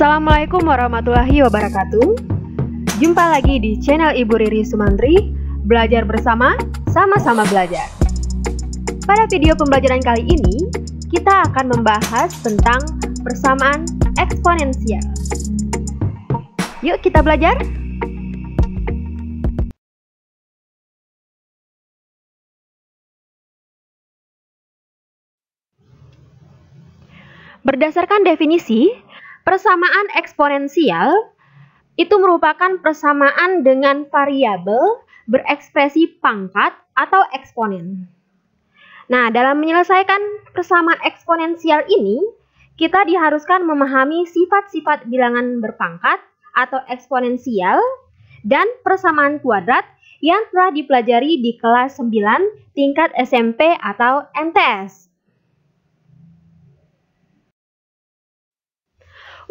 Assalamualaikum warahmatullahi wabarakatuh. Jumpa lagi di channel Ibu Riri Sumantri, belajar bersama, sama-sama belajar. Pada video pembelajaran kali ini, kita akan membahas tentang persamaan eksponensial. Yuk kita belajar. Berdasarkan definisi, persamaan eksponensial itu merupakan persamaan dengan variabel berekspresi pangkat atau eksponen. Nah, dalam menyelesaikan persamaan eksponensial ini, kita diharuskan memahami sifat-sifat bilangan berpangkat atau eksponensial dan persamaan kuadrat yang telah dipelajari di kelas 9 tingkat SMP atau MTS.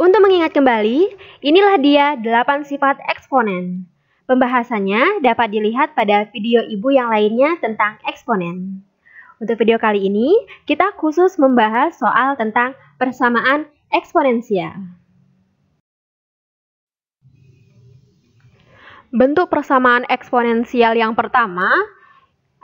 Untuk mengingat kembali, inilah dia 8 sifat eksponen. Pembahasannya dapat dilihat pada video ibu yang lainnya tentang eksponen. Untuk video kali ini, kita khusus membahas soal tentang persamaan eksponensial. Bentuk persamaan eksponensial yang pertama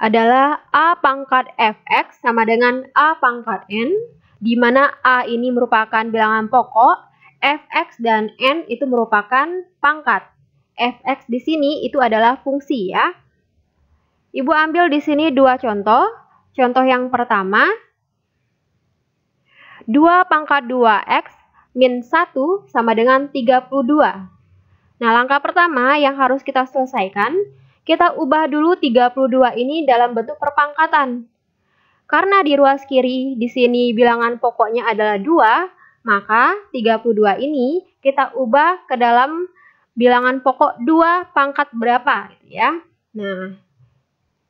adalah A pangkat fx sama dengan A pangkat n, di mana A ini merupakan bilangan pokok, fx dan n itu merupakan pangkat. Fx di sini itu adalah fungsi ya. Ibu ambil di sini dua contoh. Contoh yang pertama, 2 pangkat 2x min 1 sama dengan 32. Nah, langkah pertama yang harus kita selesaikan, kita ubah dulu 32 ini dalam bentuk perpangkatan. Karena di ruas kiri di sini bilangan pokoknya adalah 2, maka 32 ini kita ubah ke dalam bilangan pokok 2 pangkat berapa gitu ya. Nah,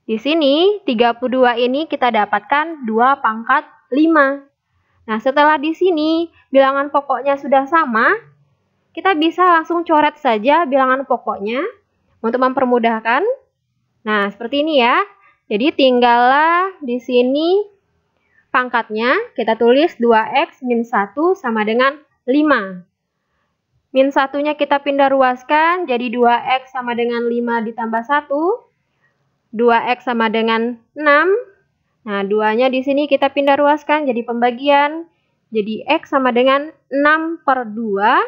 di sini 32 ini kita dapatkan 2 pangkat 5. Nah, setelah di sini bilangan pokoknya sudah sama, kita bisa langsung coret saja bilangan pokoknya untuk mempermudahkan. Nah, seperti ini ya. Jadi tinggallah di sini pangkatnya, kita tulis 2x min 1 sama dengan 5. Min 1-nya kita pindah ruaskan, jadi 2x sama dengan 5 ditambah 1. 2x sama dengan 6. Nah, 2-nya di sini kita pindah ruaskan, jadi pembagian. Jadi x sama dengan 6 per 2.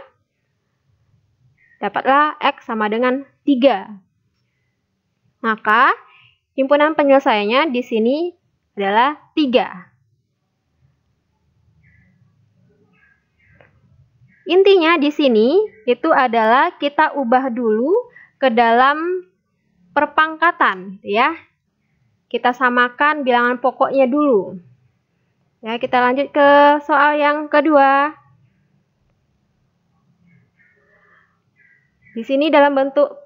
Dapatlah x sama dengan 3. Maka, himpunan penyelesaiannya di sini adalah 3. Intinya di sini itu adalah kita ubah dulu ke dalam perpangkatan ya. Kita samakan bilangan pokoknya dulu. Ya, kita lanjut ke soal yang kedua. Di sini dalam bentuk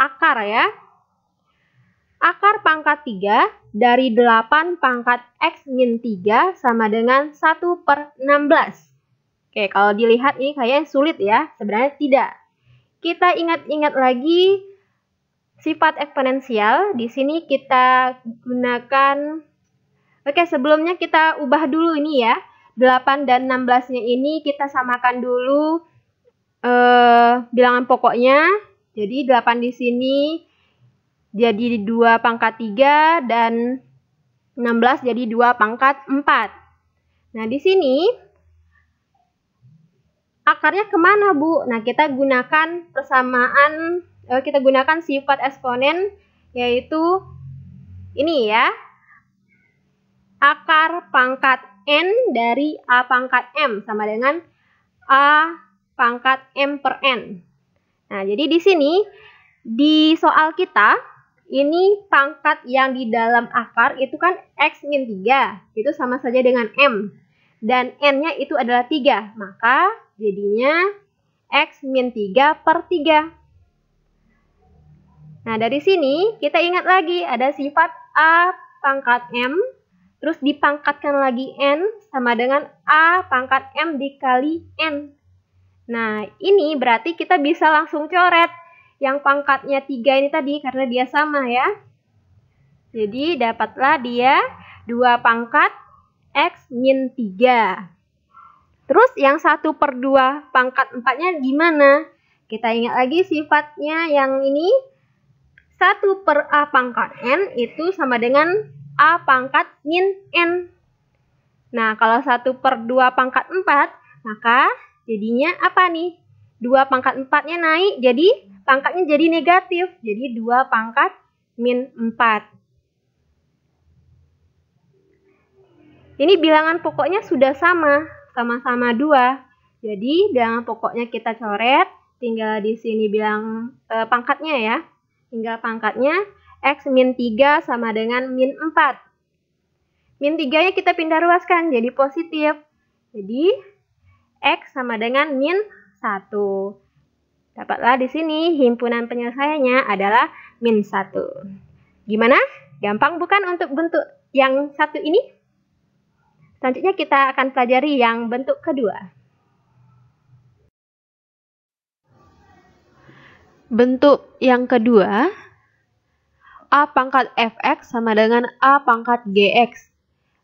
akar ya. Akar pangkat 3 dari 8 pangkat x min 3 sama dengan 1 per 16. Oke, kalau dilihat ini kayaknya sulit ya, sebenarnya tidak. Kita ingat-ingat lagi sifat eksponensial. Di sini kita gunakan, oke sebelumnya kita ubah dulu ini ya. 8 dan 16-nya ini kita samakan dulu bilangan pokoknya. Jadi 8 di sini jadi 2 pangkat 3 dan 16 jadi 2 pangkat 4. Nah, di sini akarnya kemana, Bu? Nah, kita gunakan persamaan, kita gunakan sifat eksponen, yaitu ini ya. Akar pangkat n dari a pangkat m sama dengan a pangkat m per n. Nah, jadi di sini, di soal kita, ini pangkat yang di dalam akar itu kan x min 3. Itu sama saja dengan m. Dan n-nya itu adalah 3. Maka jadinya x min 3 per 3. Nah, dari sini kita ingat lagi ada sifat a pangkat m. Terus dipangkatkan lagi n sama dengan a pangkat m dikali n. Nah, ini berarti kita bisa langsung coret yang pangkatnya 3 ini tadi karena dia sama ya. Jadi dapatlah dia 2 pangkat x min 3. Terus yang 1/2 pangkat 4-nya gimana? Kita ingat lagi sifatnya yang ini. 1/A pangkat N itu sama dengan A pangkat min N. Nah, kalau 1/2 pangkat 4, maka jadinya apa nih? 2 pangkat 4-nya naik, jadi pangkatnya jadi negatif. Jadi 2 pangkat min 4. Ini bilangan pokoknya sudah sama-sama 2. Jadi bilangan pokoknya kita coret, tinggal di sini bilang pangkatnya ya. Tinggal pangkatnya X min 3 sama dengan min 4. Min 3-nya kita pindah ruaskan jadi positif. Jadi X sama dengan min 1. Dapatlah di sini himpunan penyelesaiannya adalah min 1. Gimana? Gampang bukan untuk bentuk yang satu ini? Selanjutnya kita akan pelajari yang bentuk kedua. Bentuk yang kedua, A pangkat fx sama dengan A pangkat gx.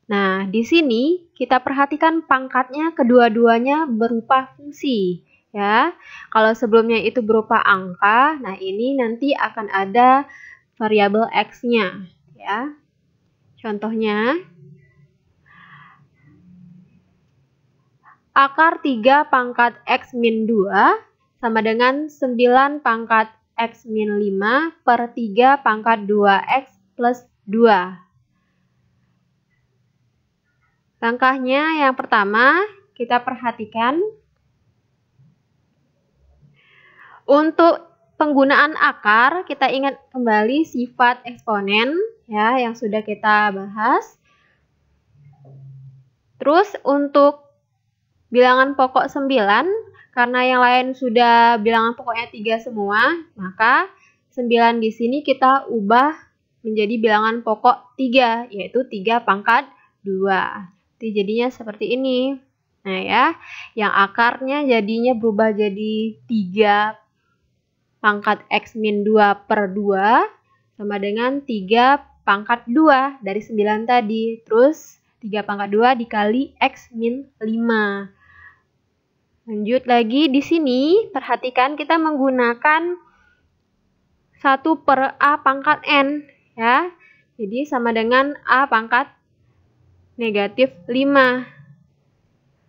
Nah, di sini kita perhatikan pangkatnya kedua-duanya berupa fungsi. Ya, kalau sebelumnya itu berupa angka, nah ini nanti akan ada variabel x-nya. Ya, contohnya, akar 3 pangkat x min 2 sama dengan 9 pangkat x min 5 per 3 pangkat 2x plus 2. Langkahnya yang pertama, kita perhatikan. Untuk penggunaan akar, kita ingat kembali sifat eksponen ya yang sudah kita bahas. Terus untuk bilangan pokok 9, karena yang lain sudah bilangan pokoknya 3 semua, maka 9 di sini kita ubah menjadi bilangan pokok 3, yaitu 3 pangkat 2. Jadi jadinya seperti ini. Nah ya, yang akarnya jadinya berubah jadi 3 pangkat x min 2 per 2 sama dengan 3 pangkat 2 dari 9 tadi. Terus 3 pangkat 2 dikali x min 5. Lanjut lagi di sini, perhatikan kita menggunakan 1/A pangkat N. Ya. Jadi sama dengan A pangkat negatif 5.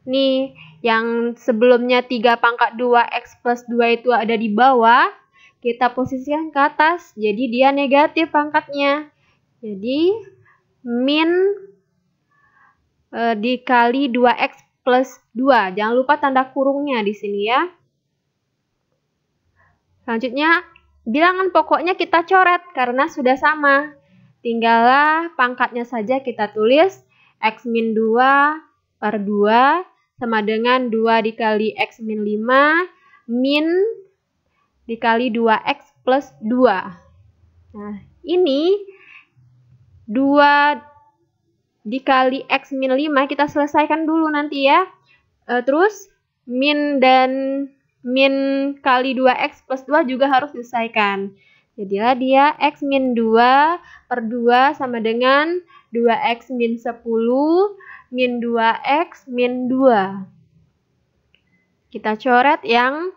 Nih, yang sebelumnya 3 pangkat 2x plus 2 itu ada di bawah, kita posisikan ke atas, jadi dia negatif pangkatnya. Jadi, min dikali 2x plus 2. Jangan lupa tanda kurungnya di sini ya. Selanjutnya, bilangan pokoknya kita coret karena sudah sama. Tinggallah pangkatnya saja kita tulis x min 2 per 2 sama dengan 2 dikali x min 5 min dikali 2x plus 2. Nah, ini 2 dikali x min 5 kita selesaikan dulu nanti ya. Terus min dan min kali 2x plus 2 juga harus diselesaikan. Jadilah dia x min 2 per 2 sama dengan 2x min 10 min 2x min 2. Kita coret yang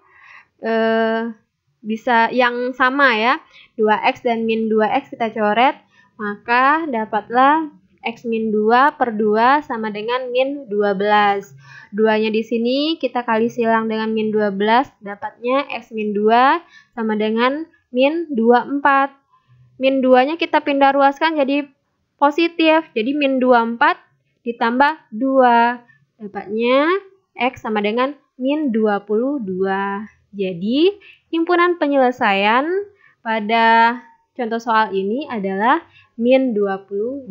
bisa yang sama ya. 2x dan min 2x kita coret, maka dapatlah x min 2 per 2 sama dengan min 12. 2-nya di sini kita kali silang dengan min 12, dapatnya x min 2 sama dengan min 24. Min 2-nya kita pindah ruaskan jadi positif. Jadi min 24 ditambah 2. Dapatnya x sama dengan min 22. Jadi, himpunan penyelesaian pada contoh soal ini adalah min 22.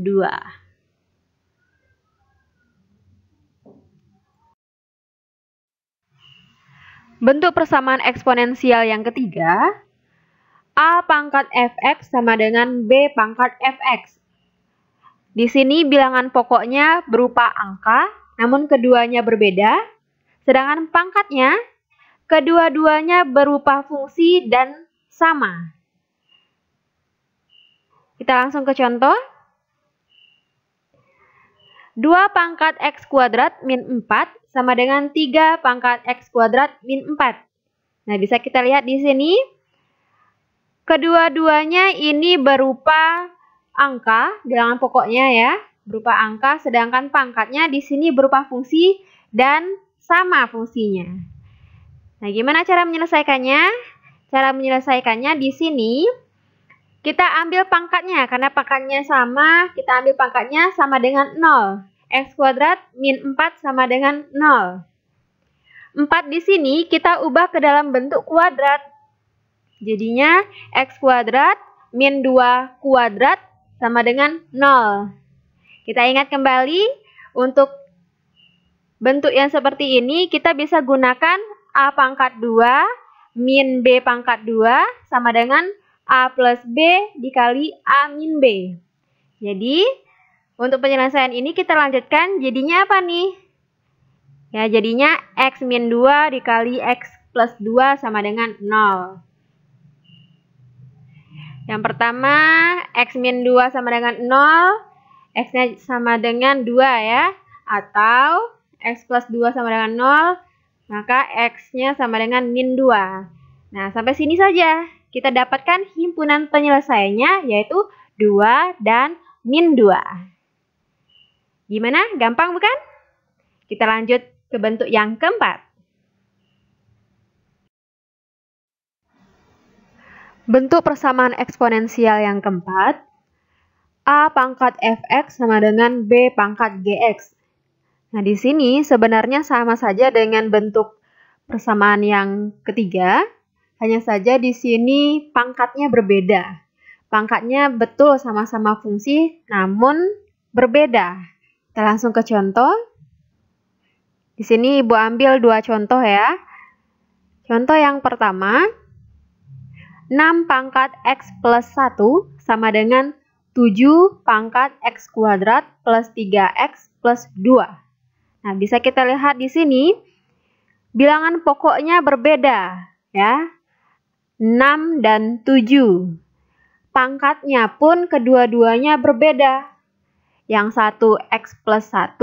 Bentuk persamaan eksponensial yang ketiga, A pangkat fx sama dengan B pangkat fx. Di sini bilangan pokoknya berupa angka, namun keduanya berbeda. Sedangkan pangkatnya, kedua-duanya berupa fungsi dan sama. Kita langsung ke contoh. 2 pangkat x kuadrat min 4 sama dengan 3 pangkat X kuadrat min 4. Nah, bisa kita lihat di sini. Kedua-duanya ini berupa angka, bilangan pokoknya ya, berupa angka, sedangkan pangkatnya di sini berupa fungsi dan sama fungsinya. Nah, gimana cara menyelesaikannya? Cara menyelesaikannya di sini kita ambil pangkatnya, karena pangkatnya sama, kita ambil pangkatnya sama dengan 0. X kuadrat min 4 sama dengan 0. 4 di sini kita ubah ke dalam bentuk kuadrat. Jadinya X kuadrat min 2 kuadrat sama dengan 0. Kita ingat kembali, untuk bentuk yang seperti ini kita bisa gunakan A pangkat 2 min B pangkat 2 sama dengan A plus B dikali A min B. Jadi, untuk penyelesaian ini kita lanjutkan, jadinya apa nih? Ya, jadinya X min 2 dikali X plus 2 sama dengan 0. Yang pertama, X min 2 sama dengan 0, X-nya sama dengan 2 ya. Atau X plus 2 sama dengan 0, maka X-nya sama dengan min 2. Nah, sampai sini saja. Kita dapatkan himpunan penyelesaiannya, yaitu 2 dan min 2. Gimana? Gampang bukan? Kita lanjut ke bentuk yang keempat. Bentuk persamaan eksponensial yang keempat, A pangkat fx sama dengan B pangkat gx. Nah, di sini sebenarnya sama saja dengan bentuk persamaan yang ketiga, hanya saja di sini pangkatnya berbeda. Pangkatnya betul sama-sama fungsi, namun berbeda. Kita langsung ke contoh. Di sini Ibu ambil 2 contoh ya. Contoh yang pertama, 6 pangkat X plus 1 sama dengan 7 pangkat X kuadrat plus 3X plus 2. Nah, bisa kita lihat di sini, bilangan pokoknya berbeda ya. 6 dan 7. Pangkatnya pun kedua-duanya berbeda. Yang satu X plus 1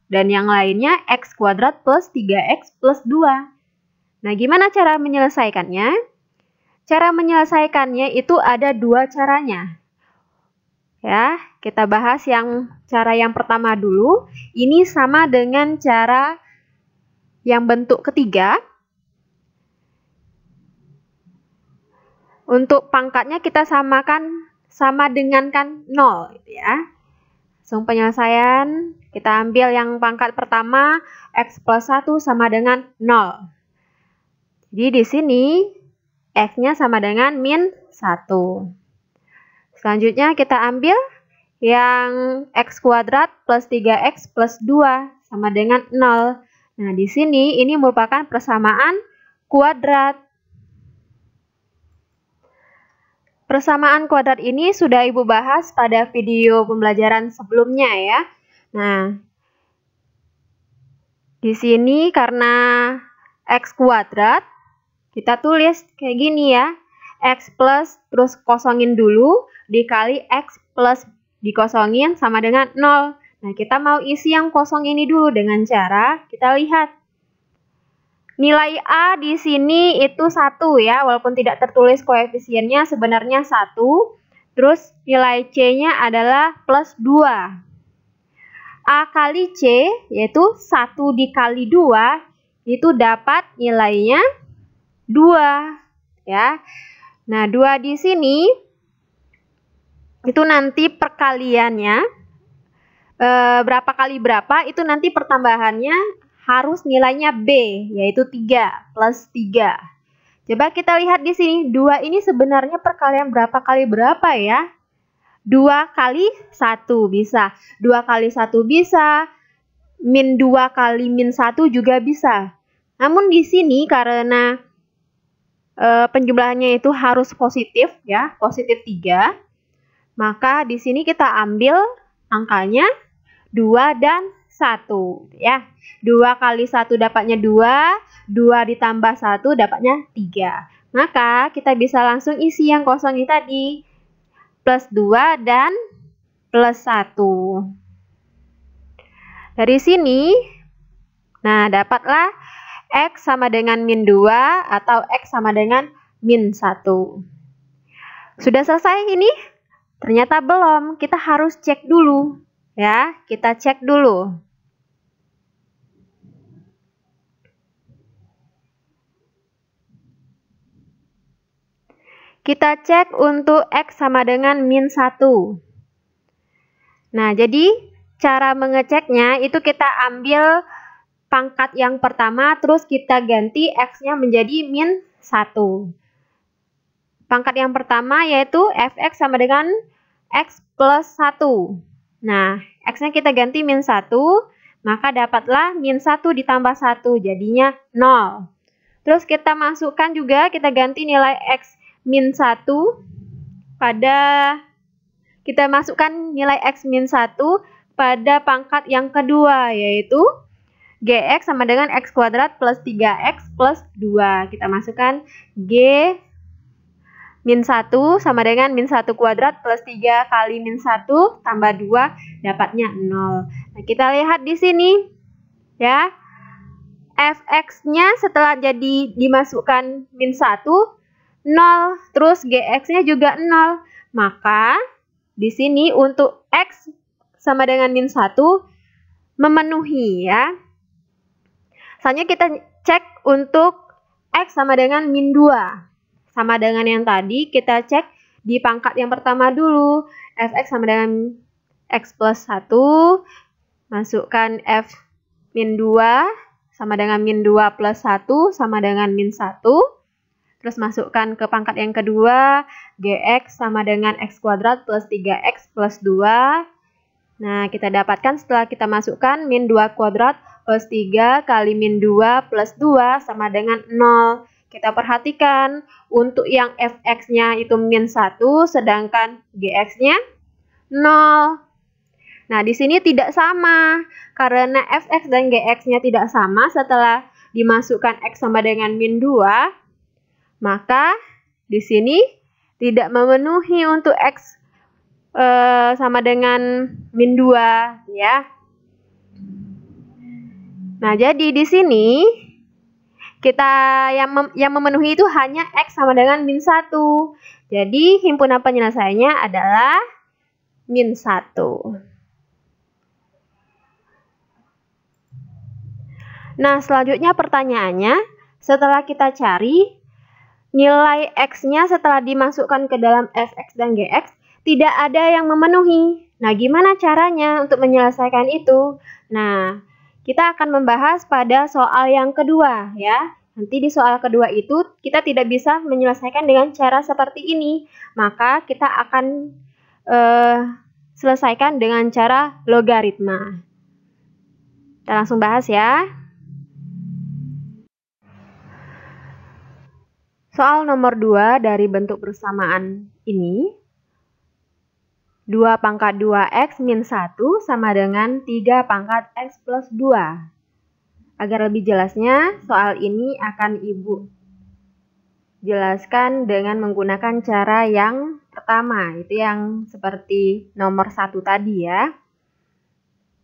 dan yang lainnya X kuadrat plus 3X plus 2. Nah, gimana cara menyelesaikannya? Cara menyelesaikannya itu ada 2 caranya. Ya, kita bahas cara yang pertama dulu. Ini sama dengan cara yang bentuk ketiga. Untuk pangkatnya kita samakan sama dengan 0 gitu ya. Langsung penyelesaian, kita ambil yang pangkat pertama, X plus 1 sama dengan 0. Jadi di sini X-nya sama dengan min 1. Selanjutnya kita ambil yang X kuadrat plus 3X plus 2 sama dengan 0. Nah, di sini ini merupakan persamaan kuadrat. Persamaan kuadrat ini sudah Ibu bahas pada video pembelajaran sebelumnya ya. Nah, di sini karena X kuadrat, kita tulis kayak gini ya. X plus, terus kosongin dulu, dikali X plus dikosongin sama dengan 0. Nah, kita mau isi yang kosong ini dulu dengan cara kita lihat. Nilai A di sini itu 1 ya, walaupun tidak tertulis koefisiennya sebenarnya 1. Terus nilai C-nya adalah plus 2. A kali C, yaitu 1 dikali 2, itu dapat nilainya 2. Ya. Nah, 2 di sini, itu nanti perkaliannya, berapa kali berapa, itu nanti pertambahannya harus nilainya B, yaitu 3 plus 3. Coba kita lihat di sini, 2 ini sebenarnya perkalian berapa kali berapa ya? 2 kali 1 bisa, 2 kali 1 bisa, min 2 kali min 1 juga bisa. Namun di sini karena penjumlahannya itu harus positif ya, positif 3, maka di sini kita ambil angkanya 2 dan 1 ya. 2 kali 1 dapatnya 2, 2 ditambah 1 dapatnya 3. Maka kita bisa langsung isi yang kosong ini tadi. Plus 2 dan plus 1. Dari sini, Nah, dapatlah X sama dengan min 2 atau X sama dengan min 1. Sudah selesai ini? Ternyata belum, kita harus cek dulu. Ya, kita cek dulu. Kita cek untuk X sama dengan min 1. Nah, jadi cara mengeceknya itu kita ambil pangkat yang pertama, terus kita ganti X-nya menjadi min 1. Pangkat yang pertama yaitu Fx sama dengan X plus 1. Nah, X-nya kita ganti min 1, maka dapatlah min 1 ditambah 1, jadinya 0. Terus kita masukkan juga, kita ganti nilai X min 1 pada, kita masukkan nilai X min 1 pada pangkat yang kedua, yaitu Gx sama dengan X kuadrat plus 3X plus 2. Kita masukkan G min 1 sama dengan min 1 kuadrat plus 3 kali min 1 tambah 2, dapatnya 0. Nah, kita lihat di sini, ya. Fx-nya setelah jadi dimasukkan min 1, 0, terus Gx-nya juga 0. Maka di sini untuk X sama dengan min 1 memenuhi, ya. Selanjutnya kita cek untuk X sama dengan min 2. Sama dengan yang tadi, kita cek di pangkat yang pertama dulu. Fx sama dengan X plus 1, masukkan F min 2 sama dengan min 2 plus 1 sama dengan min 1. Terus masukkan ke pangkat yang kedua, Gx sama dengan X kuadrat plus 3X plus 2. Nah, kita dapatkan setelah kita masukkan min 2 kuadrat plus 3 kali min 2 plus 2 sama dengan 0. Kita perhatikan, untuk yang Fx-nya itu min 1, sedangkan Gx-nya 0. Nah, di sini tidak sama. Karena Fx dan Gx-nya tidak sama setelah dimasukkan X sama dengan min 2, maka di sini tidak memenuhi untuk X sama dengan min 2, ya. Nah, jadi di sini kita yang memenuhi itu hanya X sama dengan min 1. Jadi himpunan penyelesaiannya adalah min 1. Nah, selanjutnya pertanyaannya, setelah kita cari nilai X-nya setelah dimasukkan ke dalam Fx dan Gx, tidak ada yang memenuhi. Nah, gimana caranya untuk menyelesaikan itu? Nah, kita akan membahas pada soal yang kedua, ya. Nanti di soal kedua itu kita tidak bisa menyelesaikan dengan cara seperti ini. Maka kita akan selesaikan dengan cara logaritma. Kita langsung bahas, ya. Soal nomor 2 dari bentuk persamaan ini, 2 pangkat 2x min 1 sama dengan 3 pangkat x plus 2. Agar lebih jelasnya, soal ini akan Ibu jelaskan dengan menggunakan cara yang pertama, itu yang seperti nomor 1 tadi, ya.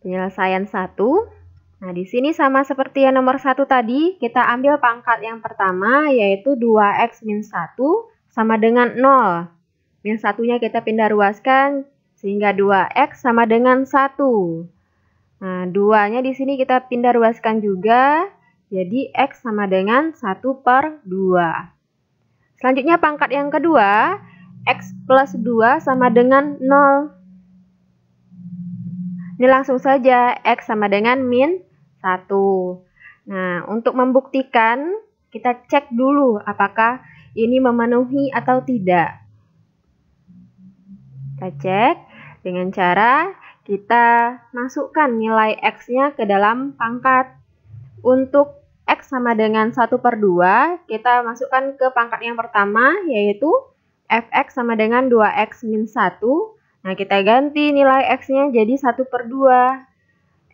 Penyelesaian 1. Nah, di sini sama seperti yang nomor 1 tadi, kita ambil pangkat yang pertama, yaitu 2x min 1 sama dengan 0. Min 1-nya kita pindah ruaskan, sehingga 2x sama dengan 1. Nah, 2-nya di sini kita pindah ruaskan juga, jadi x sama dengan 1 per 2. Selanjutnya pangkat yang kedua, x plus 2 sama dengan 0. Ini langsung saja, x sama dengan min 1. Nah, untuk membuktikan, kita cek dulu apakah ini memenuhi atau tidak. Kita cek dengan cara kita masukkan nilai X-nya ke dalam pangkat. Untuk X sama dengan 1 per 2, kita masukkan ke pangkat yang pertama, yaitu Fx sama dengan 2x min 1. Nah, kita ganti nilai X-nya jadi 1 per 2.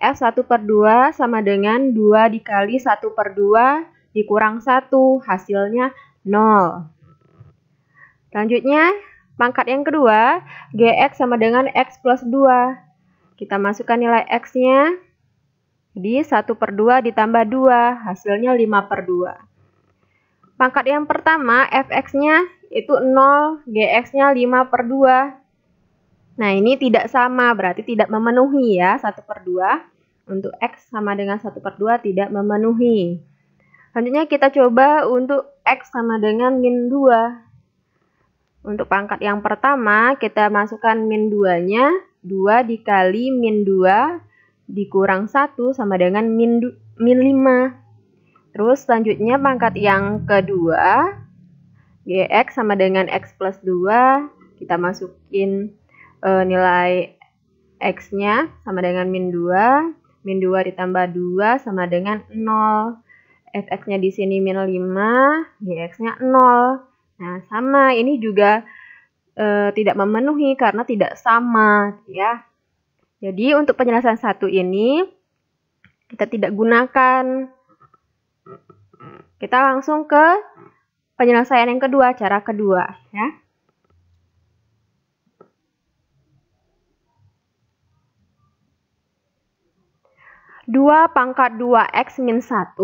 F1 per 2 sama dengan 2 dikali 1 per 2 dikurang 1, hasilnya 0. Selanjutnya, pangkat yang kedua, Gx sama dengan X plus 2. Kita masukkan nilai X-nya. Jadi 1/2 ditambah 2, hasilnya 5/2. Pangkat yang pertama, fx-nya itu 0, gx-nya 5/2. Nah, ini tidak sama, berarti tidak memenuhi ya, 1/2. Untuk x sama dengan 1/2 tidak memenuhi. Selanjutnya kita coba untuk x sama dengan min 2. Untuk pangkat yang pertama, kita masukkan min 2-nya, 2 dikali min 2 dikurang 1 sama dengan min 5. Terus selanjutnya pangkat yang kedua, gx sama dengan x plus 2, kita masukin nilai x-nya sama dengan min 2 ditambah 2 sama dengan 0. Fx-nya di sini min 5, gx-nya 0. Nah, sama, ini juga tidak memenuhi karena tidak sama, ya. Jadi, untuk penjelasan 1 ini, kita tidak gunakan. Kita langsung ke penyelesaian yang kedua, cara kedua, ya. Dua pangkat 2x min 1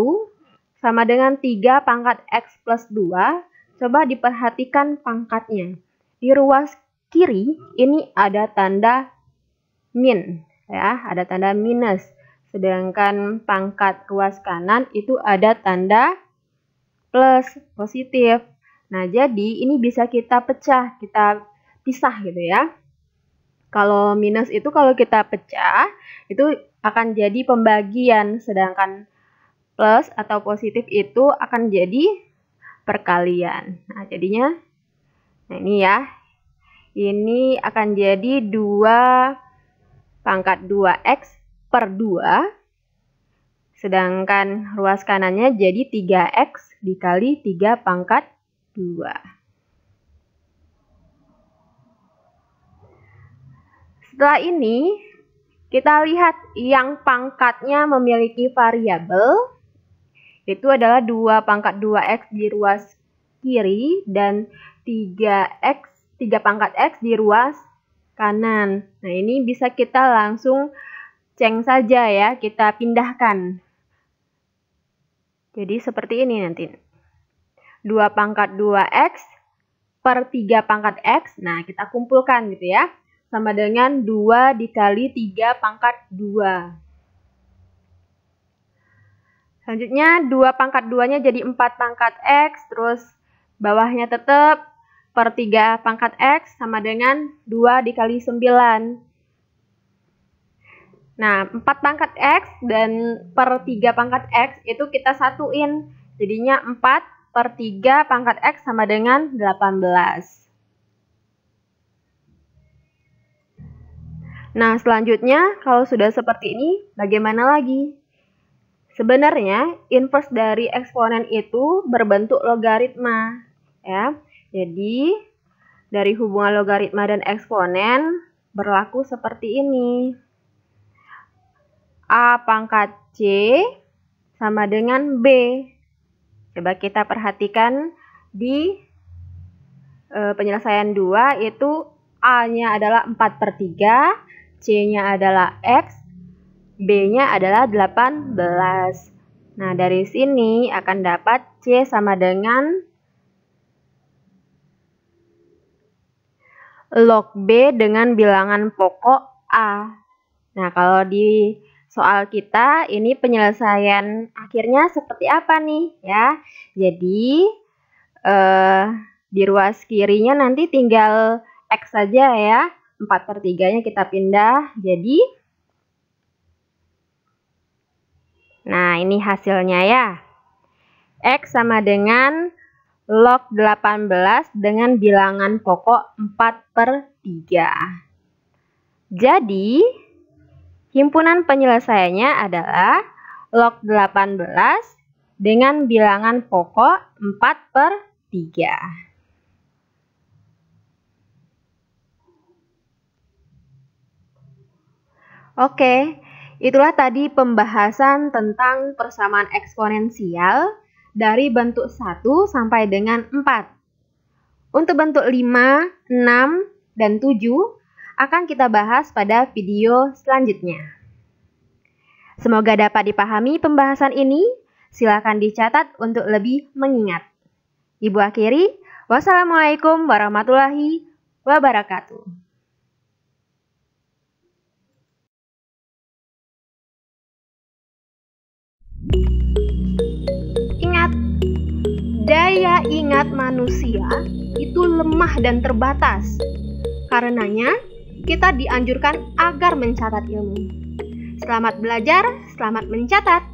sama dengan 3 pangkat x plus 2. Coba diperhatikan pangkatnya. Di ruas kiri ini ada tanda min, ya, ada tanda minus. Sedangkan pangkat ruas kanan itu ada tanda plus, positif. Nah, jadi ini bisa kita pecah, kita pisah gitu ya. Kalau minus itu kalau kita pecah, itu akan jadi pembagian, sedangkan plus atau positif itu akan jadi perkalian. Nah, jadinya, nah ini ya, ini akan jadi 2 pangkat 2x per 2, sedangkan ruas kanannya jadi 3x dikali 3 pangkat 2. Setelah ini, kita lihat yang pangkatnya memiliki variabel, itu adalah 2 pangkat 2x di ruas kiri dan 3 pangkat x di ruas kanan. Nah, ini bisa kita langsung ceng saja ya, kita pindahkan. Jadi seperti ini nanti. 2 pangkat 2x per 3 pangkat x. Nah, kita kumpulkan gitu ya. Sama dengan 2 dikali 3 pangkat 2. Selanjutnya 2 pangkat 2-nya jadi 4 pangkat x, terus bawahnya tetap per 3 pangkat x sama dengan 2 dikali 9. Nah, 4 pangkat x dan per 3 pangkat x itu kita satuin. Jadinya 4 per 3 pangkat x sama dengan 18. Nah, selanjutnya kalau sudah seperti ini, bagaimana lagi? Sebenarnya, inverse dari eksponen itu berbentuk logaritma, ya. Jadi, dari hubungan logaritma dan eksponen berlaku seperti ini. A pangkat C sama dengan B. Coba kita perhatikan di penyelesaian 2, itu A-nya adalah 4/3, C-nya adalah X, B-nya adalah 18. Nah, dari sini akan dapat C sama dengan log B dengan bilangan pokok A. Nah, kalau di soal kita, ini penyelesaian akhirnya seperti apa nih? Ya, jadi di ruas kirinya nanti tinggal X saja ya. 4/3-nya kita pindah, jadi nah, ini hasilnya ya. X sama dengan log 18 dengan bilangan pokok 4/3. Jadi, himpunan penyelesaiannya adalah log 18 dengan bilangan pokok 4/3. Oke. Itulah tadi pembahasan tentang persamaan eksponensial dari bentuk 1 sampai dengan 4. Untuk bentuk 5, 6, dan 7 akan kita bahas pada video selanjutnya. Semoga dapat dipahami pembahasan ini. Silakan dicatat untuk lebih mengingat. Ibu akhiri, wassalamualaikum warahmatullahi wabarakatuh. Ingat, daya ingat manusia itu lemah dan terbatas. Karenanya, kita dianjurkan agar mencatat ilmu. Selamat belajar, selamat mencatat.